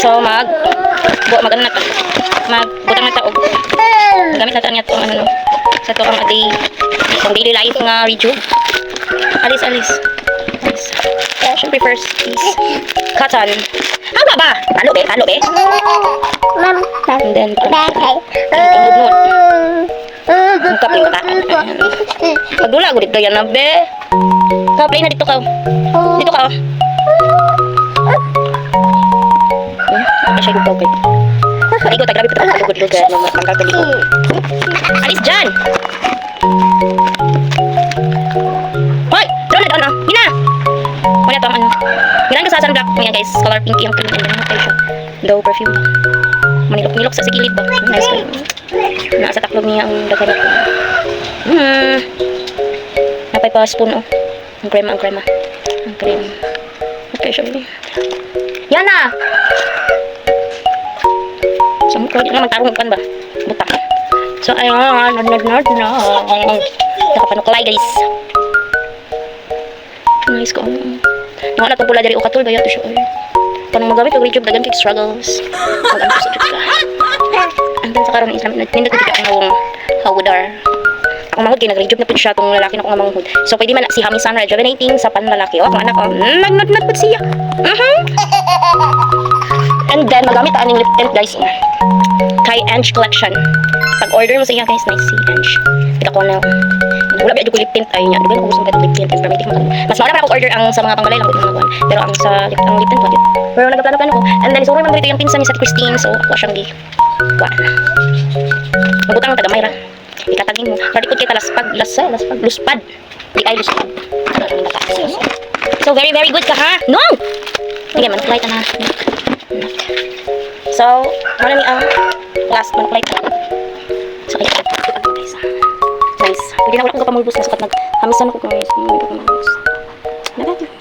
So mag-ano na ta. Magbutang na ta og gamit na ta niya tong ano no. Sa to ang daily life nga review. Alis. Siyempre first is cotton. Ang ba? Talo be. And then tunod. Ang kape ta. Pagdula ko dito yan na be. Kape na dito ka. Dito ka. Siya lugaw kayo. Paigot, grabe pa ito kalugod-lugad. Magkakalikod. Alis dyan! Hoy! Doon na. Gina! Wala ito ang ano. Ginaan ka sa sunblock niya guys. Color pink yung cream. And then siya. Low perfume ba? Manilok-nilok sa sikilid ba? Nice kayo. Nasa taklog niya ang daganap. Napay pa spoon oh. Ang crema. Okay siya bili. Yan na! So, hindi naman tarong kan ba? Butak. So, ayun. Nakapanuklay, guys. Nice ko. Nga na itong pula dari ukatul. Gaya ito siya. Panong magamit yung YouTube. Dagan kik struggles. Magamit sa YouTube ka. And then, sa karoon ng Islam, nindot ko dito ang hawdar. Ako manghod kayo, nag-rejuve na po siya itong lalaki na ko nga manghod. So, pwede man si Hamisan rejuvenating sa panlalaki. O, ang anak ko, nagnot po siya. And then, magamit ang lip tint, guys. Kay Ange Collection. Pag-order mo sa iya, guys, nice si Ange. Pika ko na. Wala ba yung lip tint? Ayun niya. Dugan ko gusto mo lip tint. Mas mauna pa ako order ang sa mga pangbalay lang. Pero ang sa lip tint, wala. Pero nagplano-plano ko. And then, isuro naman dito yung pinsan ni sa Christine. So, ako siyang di. Kuhaan. Magbutang ng taga-Mayra. Ikatagin mo. Partikod kayo laspag. Luspad. Di ay luspad. So, very, very good ka, ha? No! Sige, manuklay ka na. So, ano ni ang last manuklay ka. So, ay, guys. Nice. Pwede na wala kong kapamulbos na sukat nag-hamisan ako guys. Nagagin.